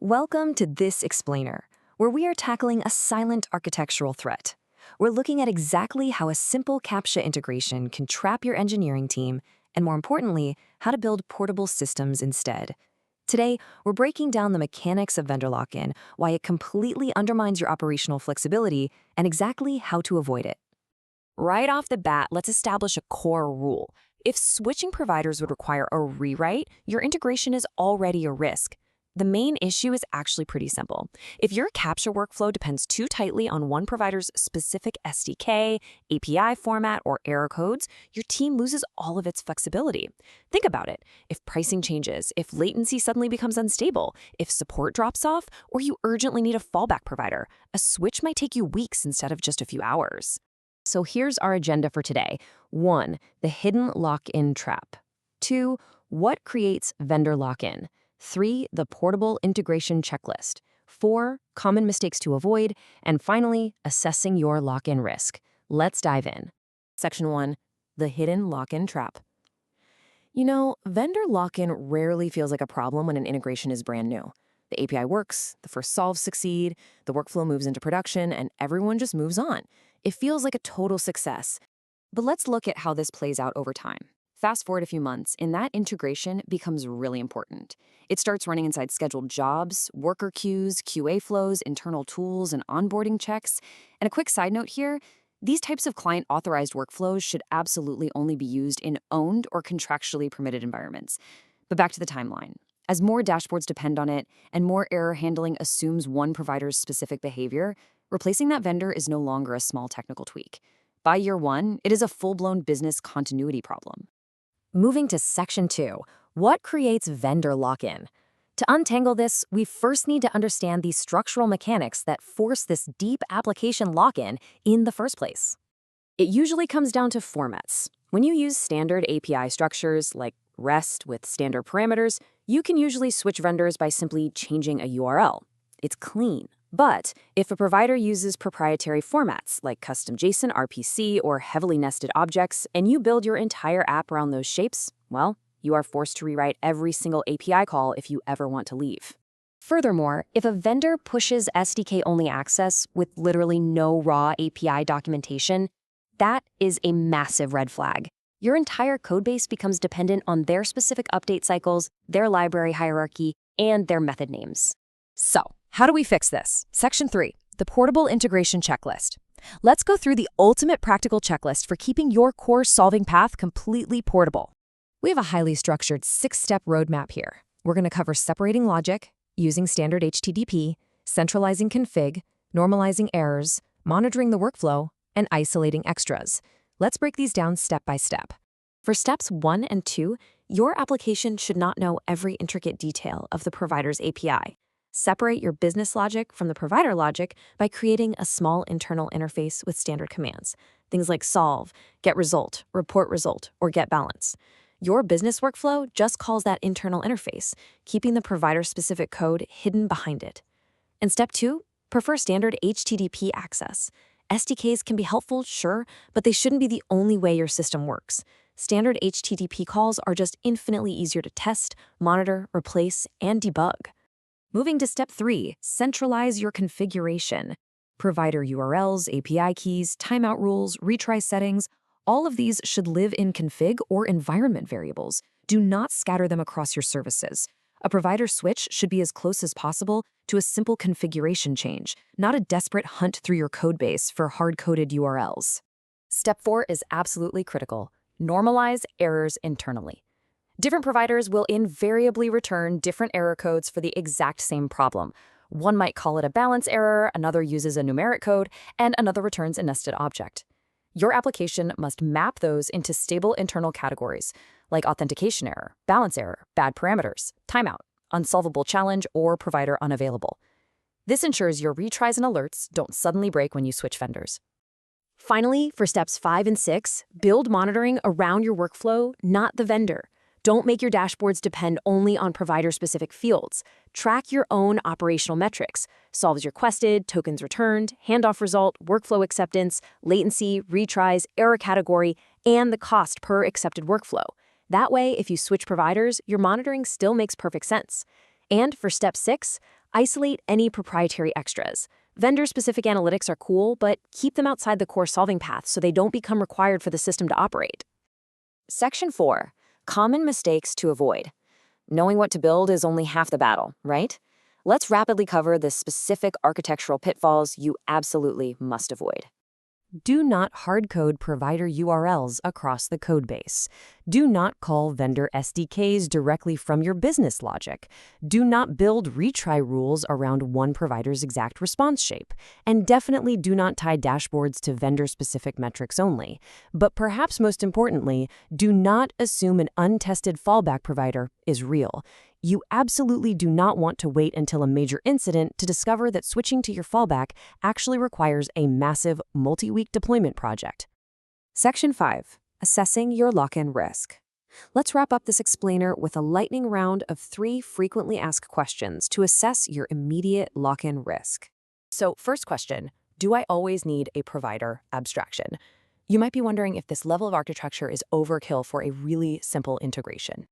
Welcome to This Explainer, where we are tackling a silent architectural threat. We're looking at exactly how a simple CAPTCHA integration can trap your engineering team, and more importantly, how to build portable systems instead. Today, we're breaking down the mechanics of vendor lock-in, why it completely undermines your operational flexibility, and exactly how to avoid it. Right off the bat, let's establish a core rule. If switching providers would require a rewrite, your integration is already a risk. The main issue is actually pretty simple. If your CAPTCHA workflow depends too tightly on one provider's specific SDK, API format, or error codes, your team loses all of its flexibility. Think about it. If pricing changes, if latency suddenly becomes unstable, if support drops off, or you urgently need a fallback provider, a switch might take you weeks instead of just a few hours. So here's our agenda for today. 1. The hidden lock-in trap. 2. What creates vendor lock-in? 3. The portable integration checklist. 4. Common mistakes to avoid. And finally, assessing your lock-in risk. Let's dive in. Section 1. The hidden lock-in trap. You know, vendor lock-in rarely feels like a problem when an integration is brand new. The API works, the first solves succeed, the workflow moves into production, and everyone just moves on. It feels like a total success. But let's look at how this plays out over time. Fast forward a few months, and that integration becomes really important. It starts running inside scheduled jobs, worker queues, QA flows, internal tools, and onboarding checks. And a quick side note here, these types of client-authorized workflows should absolutely only be used in owned or contractually permitted environments. But back to the timeline. As more dashboards depend on it, and more error handling assumes one provider's specific behavior, replacing that vendor is no longer a small technical tweak. By year 1, it is a full-blown business continuity problem. Moving to Section 2, what creates vendor lock-in? To untangle this, we first need to understand the structural mechanics that force this deep application lock-in in the first place. It usually comes down to formats. When you use standard API structures like REST with standard parameters, you can usually switch vendors by simply changing a URL. It's clean. But if a provider uses proprietary formats like custom JSON RPC or heavily nested objects, and you build your entire app around those shapes, well, you are forced to rewrite every single API call if you ever want to leave. Furthermore, if a vendor pushes SDK-only access with literally no raw API documentation, that is a massive red flag. Your entire codebase becomes dependent on their specific update cycles, their library hierarchy, and their method names. So, how do we fix this? Section 3, the portable integration checklist. Let's go through the ultimate practical checklist for keeping your core solving path completely portable. We have a highly structured 6-step roadmap here. We're going to cover separating logic, using standard HTTP, centralizing config, normalizing errors, monitoring the workflow, and isolating extras. Let's break these down step by step. For steps 1 and 2, your application should not know every intricate detail of the provider's API. Separate your business logic from the provider logic by creating a small internal interface with standard commands. Things like solve, get result, report result, or get balance. Your business workflow just calls that internal interface, keeping the provider-specific code hidden behind it. And step 2, prefer standard HTTP access. SDKs can be helpful, sure, but they shouldn't be the only way your system works. Standard HTTP calls are just infinitely easier to test, monitor, replace, and debug. Moving to step 3, centralize your configuration. Provider URLs, API keys, timeout rules, retry settings, all of these should live in config or environment variables. Do not scatter them across your services. A provider switch should be as close as possible to a simple configuration change, not a desperate hunt through your codebase for hard-coded URLs. Step 4 is absolutely critical. Normalize errors internally. Different providers will invariably return different error codes for the exact same problem. One might call it a balance error, another uses a numeric code, and another returns a nested object. Your application must map those into stable internal categories, like authentication error, balance error, bad parameters, timeout, unsolvable challenge, or provider unavailable. This ensures your retries and alerts don't suddenly break when you switch vendors. Finally, for steps 5 and 6, build monitoring around your workflow, not the vendor. Don't make your dashboards depend only on provider-specific fields. Track your own operational metrics. Solves requested, tokens returned, handoff result, workflow acceptance, latency, retries, error category, and the cost per accepted workflow. That way, if you switch providers, your monitoring still makes perfect sense. And for step 6, isolate any proprietary extras. Vendor-specific analytics are cool, but keep them outside the core solving path so they don't become required for the system to operate. Section 4. Common mistakes to avoid. Knowing what to build is only half the battle, right? Let's rapidly cover the specific architectural pitfalls you absolutely must avoid. Do not hardcode provider URLs across the codebase. Do not call vendor SDKs directly from your business logic. Do not build retry rules around one provider's exact response shape. And definitely do not tie dashboards to vendor-specific metrics only. But perhaps most importantly, do not assume an untested fallback provider is real. You absolutely do not want to wait until a major incident to discover that switching to your fallback actually requires a massive multi-week deployment project. Section 5. Assessing your lock-in risk. Let's wrap up this explainer with a lightning round of 3 frequently asked questions to assess your immediate lock-in risk. So, first question, do I always need a provider abstraction? You might be wondering if this level of architecture is overkill for a really simple integration.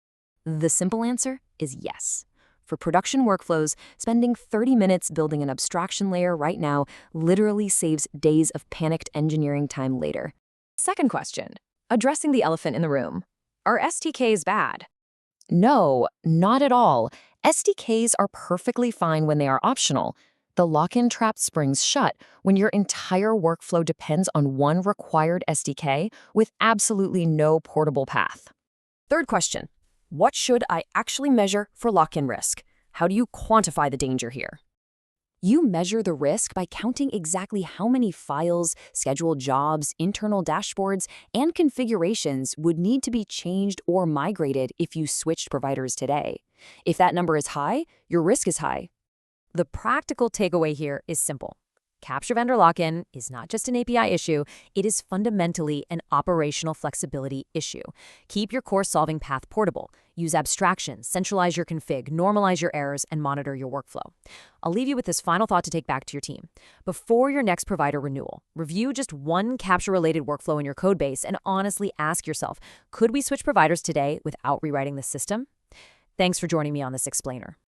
The simple answer is yes. For production workflows, spending 30 minutes building an abstraction layer right now literally saves days of panicked engineering time later. Second question, addressing the elephant in the room. Are SDKs bad? No, not at all. SDKs are perfectly fine when they are optional. The lock-in trap springs shut when your entire workflow depends on one required SDK with absolutely no portable path. Third question. What should I actually measure for lock-in risk? How do you quantify the danger here? You measure the risk by counting exactly how many files, scheduled jobs, internal dashboards, and configurations would need to be changed or migrated if you switched providers today. If that number is high, your risk is high. The practical takeaway here is simple. CAPTCHA vendor lock-in is not just an API issue, it is fundamentally an operational flexibility issue. Keep your core solving path portable. Use abstractions, centralize your config, normalize your errors, and monitor your workflow. I'll leave you with this final thought to take back to your team. Before your next provider renewal, review just one CAPTCHA-related workflow in your codebase and honestly ask yourself, could we switch providers today without rewriting the system? Thanks for joining me on this explainer.